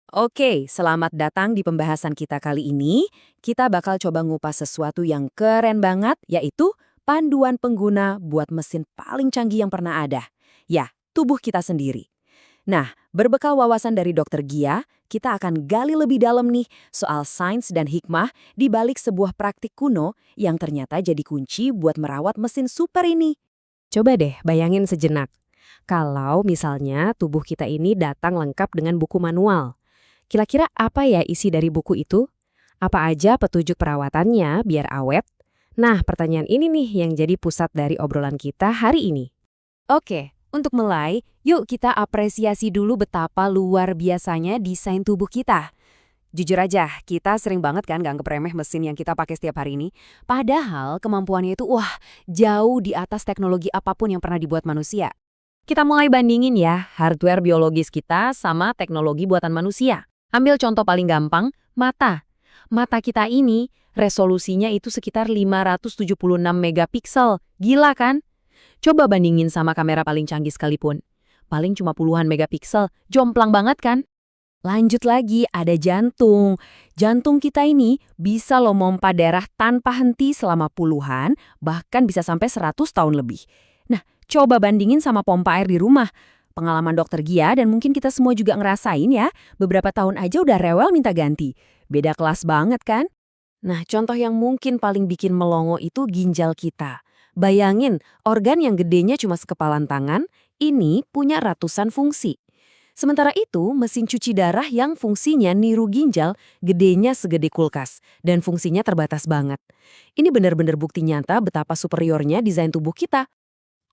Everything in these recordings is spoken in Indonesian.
Oke, selamat datang di pembahasan kita kali ini. Kita bakal coba ngupas sesuatu yang keren banget, yaitu panduan pengguna buat mesin paling canggih yang pernah ada. Ya, tubuh kita sendiri. Nah, berbekal wawasan dari Dokter Gia, kita akan gali lebih dalam nih soal sains dan hikmah di balik sebuah praktik kuno yang ternyata jadi kunci buat merawat mesin super ini. Coba deh bayangin sejenak. Kalau misalnya tubuh kita ini datang lengkap dengan buku manual. Kira-kira apa ya isi dari buku itu? Apa aja petunjuk perawatannya biar awet? Nah, pertanyaan ini nih yang jadi pusat dari obrolan kita hari ini. Oke, untuk mulai, yuk kita apresiasi dulu betapa luar biasanya desain tubuh kita. Jujur aja, kita sering banget kan nganggep remeh mesin yang kita pakai setiap hari ini. Padahal kemampuannya itu wah, jauh di atas teknologi apapun yang pernah dibuat manusia. Kita mulai bandingin ya, hardware biologis kita sama teknologi buatan manusia. Ambil contoh paling gampang, mata. Mata kita ini, resolusinya itu sekitar 576 megapiksel. Gila kan? Coba bandingin sama kamera paling canggih sekalipun. Paling cuma puluhan megapiksel, jomplang banget kan? Lanjut lagi, ada jantung. Jantung kita ini bisa loh mompa darah tanpa henti selama puluhan, bahkan bisa sampai 100 tahun lebih. Nah, coba bandingin sama pompa air di rumah. Pengalaman dokter Gia dan mungkin kita semua juga ngerasain ya, beberapa tahun aja udah rewel minta ganti. Beda kelas banget kan? Nah, contoh yang mungkin paling bikin melongo itu ginjal kita. Bayangin, organ yang gedenya cuma sekepalan tangan, ini punya ratusan fungsi. Sementara itu, mesin cuci darah yang fungsinya niru ginjal, gedenya segede kulkas, dan fungsinya terbatas banget. Ini benar-benar bukti nyata betapa superiornya desain tubuh kita.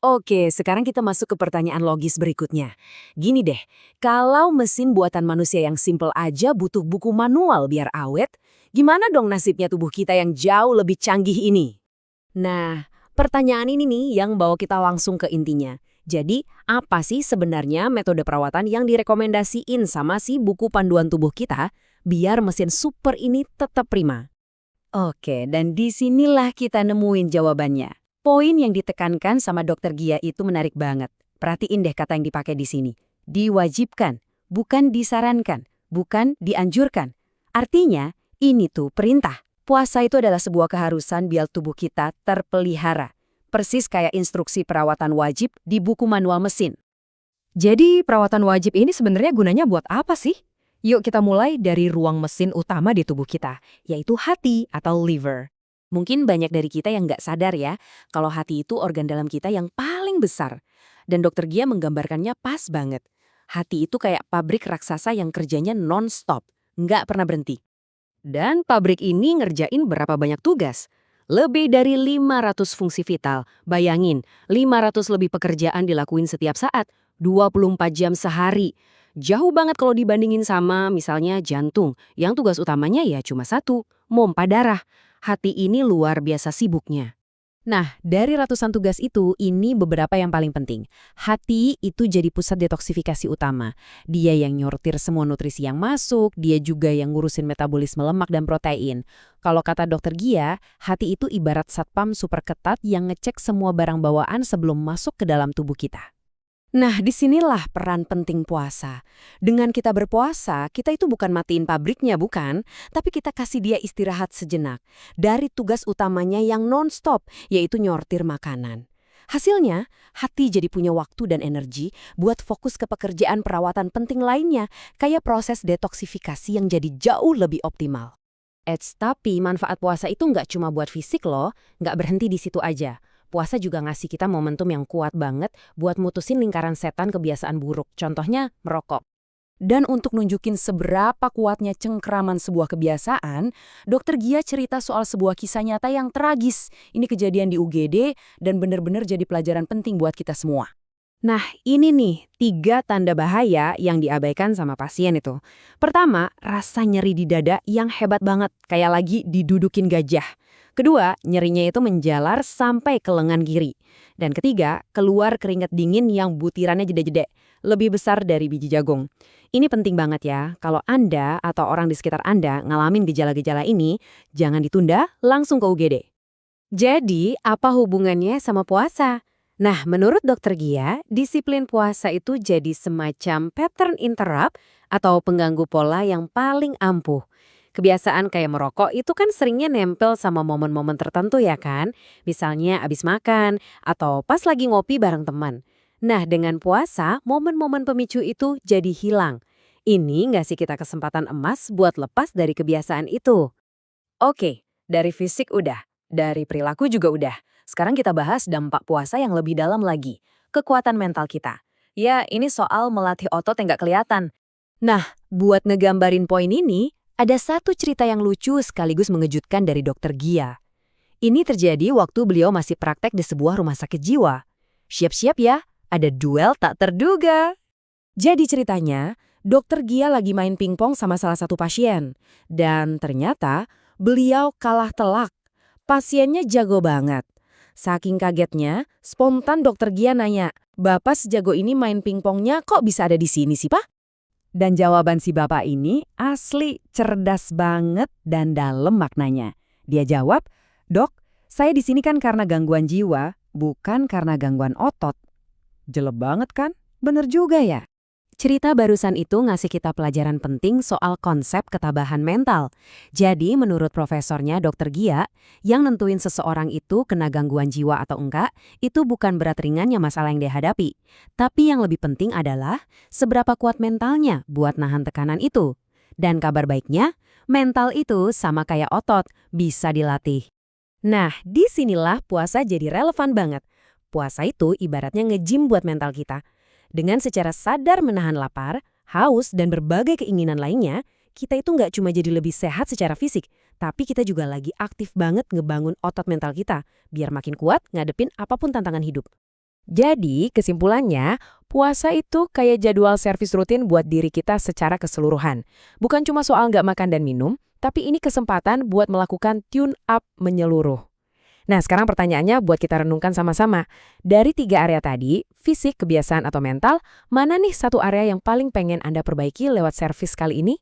Oke, sekarang kita masuk ke pertanyaan logis berikutnya. Gini deh, kalau mesin buatan manusia yang simple aja butuh buku manual biar awet, gimana dong nasibnya tubuh kita yang jauh lebih canggih ini? Nah, pertanyaan ini nih yang bawa kita langsung ke intinya. Jadi, apa sih sebenarnya metode perawatan yang direkomendasiin sama si buku panduan tubuh kita biar mesin super ini tetap prima? Oke, dan disinilah kita nemuin jawabannya. Poin yang ditekankan sama Dokter Gia itu menarik banget. Perhatiin deh kata yang dipakai di sini. Diwajibkan, bukan disarankan, bukan dianjurkan. Artinya, ini tuh perintah. Puasa itu adalah sebuah keharusan biar tubuh kita terpelihara. Persis kayak instruksi perawatan wajib di buku manual mesin. Jadi perawatan wajib ini sebenarnya gunanya buat apa sih? Yuk kita mulai dari ruang mesin utama di tubuh kita, yaitu hati atau liver. Mungkin banyak dari kita yang nggak sadar ya, kalau hati itu organ dalam kita yang paling besar. Dan Dokter Gia menggambarkannya pas banget. Hati itu kayak pabrik raksasa yang kerjanya non-stop, nggak pernah berhenti. Dan pabrik ini ngerjain berapa banyak tugas? Lebih dari 500 fungsi vital. Bayangin, 500 lebih pekerjaan dilakuin setiap saat, 24 jam sehari. Jauh banget kalau dibandingin sama misalnya jantung, yang tugas utamanya ya cuma satu, mompa darah. Hati ini luar biasa sibuknya. Nah, dari ratusan tugas itu, ini beberapa yang paling penting. Hati itu jadi pusat detoksifikasi utama. Dia yang nyortir semua nutrisi yang masuk, dia juga yang ngurusin metabolisme lemak dan protein. Kalau kata dokter Gia, hati itu ibarat satpam super ketat yang ngecek semua barang bawaan sebelum masuk ke dalam tubuh kita. Nah, disinilah peran penting puasa. Dengan kita berpuasa, kita itu bukan matiin pabriknya, bukan? Tapi kita kasih dia istirahat sejenak dari tugas utamanya yang non-stop, yaitu nyortir makanan. Hasilnya, hati jadi punya waktu dan energi buat fokus ke pekerjaan perawatan penting lainnya, kayak proses detoksifikasi yang jadi jauh lebih optimal. Tapi manfaat puasa itu nggak cuma buat fisik loh, nggak berhenti di situ aja. Puasa juga ngasih kita momentum yang kuat banget buat mutusin lingkaran setan kebiasaan buruk, contohnya merokok. Dan untuk nunjukin seberapa kuatnya cengkraman sebuah kebiasaan, Dokter Gia cerita soal sebuah kisah nyata yang tragis. Ini kejadian di UGD dan benar-benar jadi pelajaran penting buat kita semua. Nah, ini nih 3 tanda bahaya yang diabaikan sama pasien itu. Pertama, rasa nyeri di dada yang hebat banget, kayak lagi didudukin gajah. Kedua, nyerinya itu menjalar sampai ke lengan kiri. Dan ketiga, keluar keringat dingin yang butirannya jeda-jeda, lebih besar dari biji jagung. Ini penting banget ya, kalau Anda atau orang di sekitar Anda ngalamin gejala-gejala ini, jangan ditunda, langsung ke UGD. Jadi, apa hubungannya sama puasa? Nah, menurut Dokter Gia, disiplin puasa itu jadi semacam pattern interrupt atau pengganggu pola yang paling ampuh. Kebiasaan kayak merokok itu kan seringnya nempel sama momen-momen tertentu ya kan? Misalnya abis makan atau pas lagi ngopi bareng teman. Nah, dengan puasa, momen-momen pemicu itu jadi hilang. Ini nggak sih kita kesempatan emas buat lepas dari kebiasaan itu? Oke, dari fisik udah, dari perilaku juga udah. Sekarang kita bahas dampak puasa yang lebih dalam lagi. Kekuatan mental kita. Ya, ini soal melatih otot yang nggak kelihatan. Nah, buat ngegambarin poin ini, ada satu cerita yang lucu sekaligus mengejutkan dari Dokter Gia. Ini terjadi waktu beliau masih praktek di sebuah rumah sakit jiwa. Siap-siap ya, ada duel tak terduga. Jadi ceritanya, Dokter Gia lagi main pingpong sama salah satu pasien. Dan ternyata beliau kalah telak. Pasiennya jago banget. Saking kagetnya, spontan Dokter Gia nanya, "Bapak sejago ini main pingpongnya kok bisa ada di sini sih, Pak?" Dan jawaban si bapak ini asli cerdas banget dan dalam maknanya. Dia jawab, "Dok, saya di sini kan karena gangguan jiwa, bukan karena gangguan otot." Jelek banget kan? Bener juga ya? Cerita barusan itu ngasih kita pelajaran penting soal konsep ketabahan mental. Jadi menurut profesornya Dr. Gia, yang nentuin seseorang itu kena gangguan jiwa atau enggak, itu bukan berat ringannya masalah yang dihadapi. Tapi yang lebih penting adalah seberapa kuat mentalnya buat nahan tekanan itu. Dan kabar baiknya, mental itu sama kayak otot, bisa dilatih. Nah, disinilah puasa jadi relevan banget. Puasa itu ibaratnya nge-gym buat mental kita. Dengan secara sadar menahan lapar, haus, dan berbagai keinginan lainnya, kita itu nggak cuma jadi lebih sehat secara fisik, tapi kita juga lagi aktif banget ngebangun otot mental kita, biar makin kuat ngadepin apapun tantangan hidup. Jadi, kesimpulannya, puasa itu kayak jadwal servis rutin buat diri kita secara keseluruhan. Bukan cuma soal nggak makan dan minum, tapi ini kesempatan buat melakukan tune up menyeluruh. Nah, sekarang pertanyaannya buat kita renungkan sama-sama. Dari 3 area tadi, fisik, kebiasaan, atau mental, mana nih satu area yang paling pengen Anda perbaiki lewat servis kali ini?